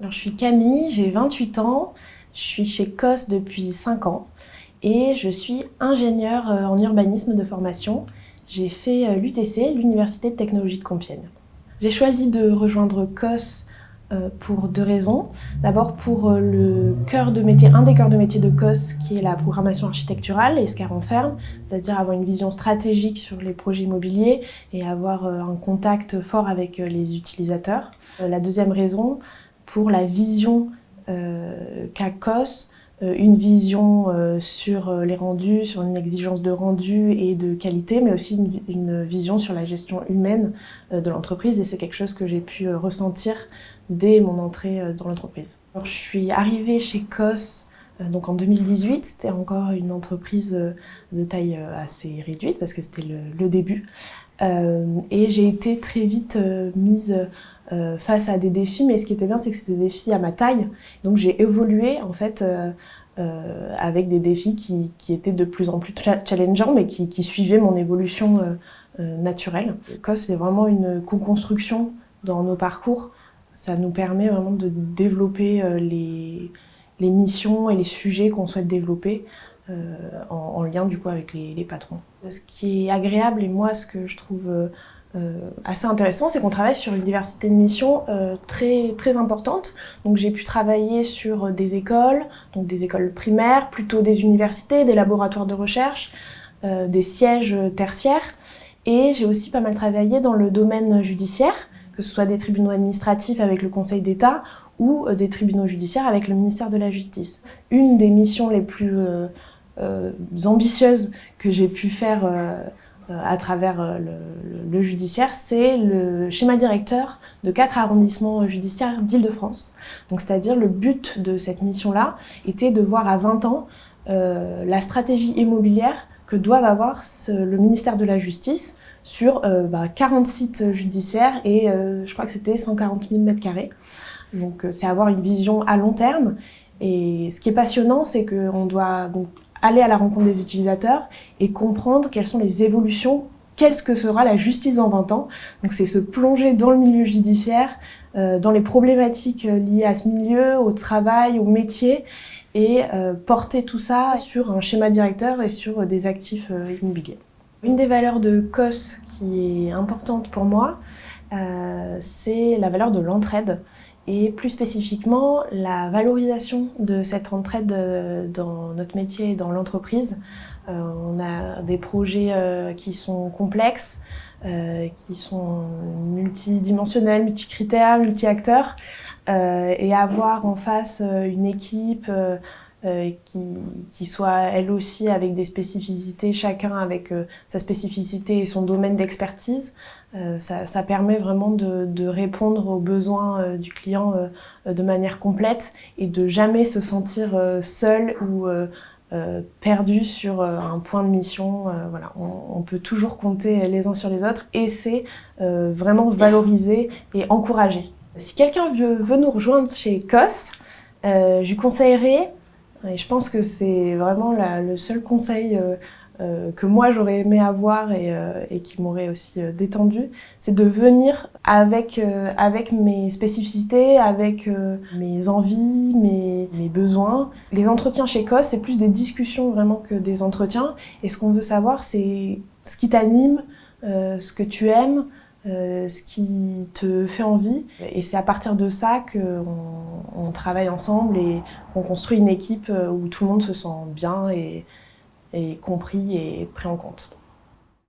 Alors, je suis Camille, j'ai 28 ans, je suis chez COS depuis 5 ans et je suis ingénieure en urbanisme de formation. J'ai fait l'UTC, l'Université de Technologie de Compiègne. J'ai choisi de rejoindre COS pour 2 raisons. D'abord pour le cœur de métier, un des cœurs de métier de COS qui est la programmation architecturale et ce qu'elle renferme, c'est-à-dire avoir une vision stratégique sur les projets immobiliers et avoir un contact fort avec les utilisateurs. La deuxième raison, pour la vision qu'a COS, une vision sur les rendus, sur une exigence de rendu et de qualité, mais aussi une vision sur la gestion humaine de l'entreprise, et c'est quelque chose que j'ai pu ressentir dès mon entrée dans l'entreprise. Alors, je suis arrivée chez COS donc en 2018, c'était encore une entreprise de taille assez réduite parce que c'était le début. Et j'ai été très vite mise face à des défis, mais ce qui était bien, c'est que c'était des défis à ma taille. Donc j'ai évolué en fait avec des défis qui étaient de plus en plus challengeants, mais qui suivaient mon évolution naturelle. COS, c'est vraiment une co-construction dans nos parcours. Ça nous permet vraiment de développer les missions et les sujets qu'on souhaite développer en lien du coup avec les patrons. Ce qui est agréable, et moi ce que je trouve assez intéressant, c'est qu'on travaille sur une diversité de missions très, très importante. Donc j'ai pu travailler sur des écoles, donc des écoles primaires, plutôt des universités, des laboratoires de recherche, des sièges tertiaires. Et j'ai aussi pas mal travaillé dans le domaine judiciaire, que ce soit des tribunaux administratifs avec le Conseil d'État ou des tribunaux judiciaires avec le ministère de la Justice. Une des missions les plus ambitieuses que j'ai pu faire à travers le judiciaire, c'est le schéma directeur de 4 arrondissements judiciaires d'Île-de-France. Donc, c'est-à-dire le but de cette mission-là était de voir à 20 ans la stratégie immobilière que doivent avoir le ministère de la Justice sur 40 sites judiciaires et je crois que c'était 140 000 m². Donc c'est avoir une vision à long terme. Et ce qui est passionnant, c'est qu'on doit donc aller à la rencontre des utilisateurs et comprendre quelles sont les évolutions, qu'est-ce que sera la justice dans 20 ans. Donc c'est se plonger dans le milieu judiciaire, dans les problématiques liées à ce milieu, au travail, au métier, et porter tout ça sur un schéma directeur et sur des actifs immobiliers. Une des valeurs de COS qui est importante pour moi, c'est la valeur de l'entraide. Et plus spécifiquement, la valorisation de cette entraide dans notre métier et dans l'entreprise. On a des projets qui sont complexes, qui sont multidimensionnels, multicritères, multi-acteurs, et avoir en face une équipe qui soit elle aussi avec des spécificités, chacun avec sa spécificité et son domaine d'expertise. Ça permet vraiment de répondre aux besoins du client de manière complète et de jamais se sentir seul ou perdu sur un point de mission. Voilà, on peut toujours compter les uns sur les autres et c'est vraiment valoriser et encourager. Si quelqu'un veut nous rejoindre chez COS, je lui conseillerais, et je pense que c'est vraiment le seul conseil que moi j'aurais aimé avoir et qui m'aurait aussi détendu, c'est de venir avec mes spécificités, avec mes envies, mes besoins. Les entretiens chez COS, c'est plus des discussions vraiment que des entretiens. Et ce qu'on veut savoir, c'est ce qui t'anime, ce que tu aimes, ce qui te fait envie. Et c'est à partir de ça qu'on travaille ensemble et qu'on construit une équipe où tout le monde se sent bien et compris et pris en compte.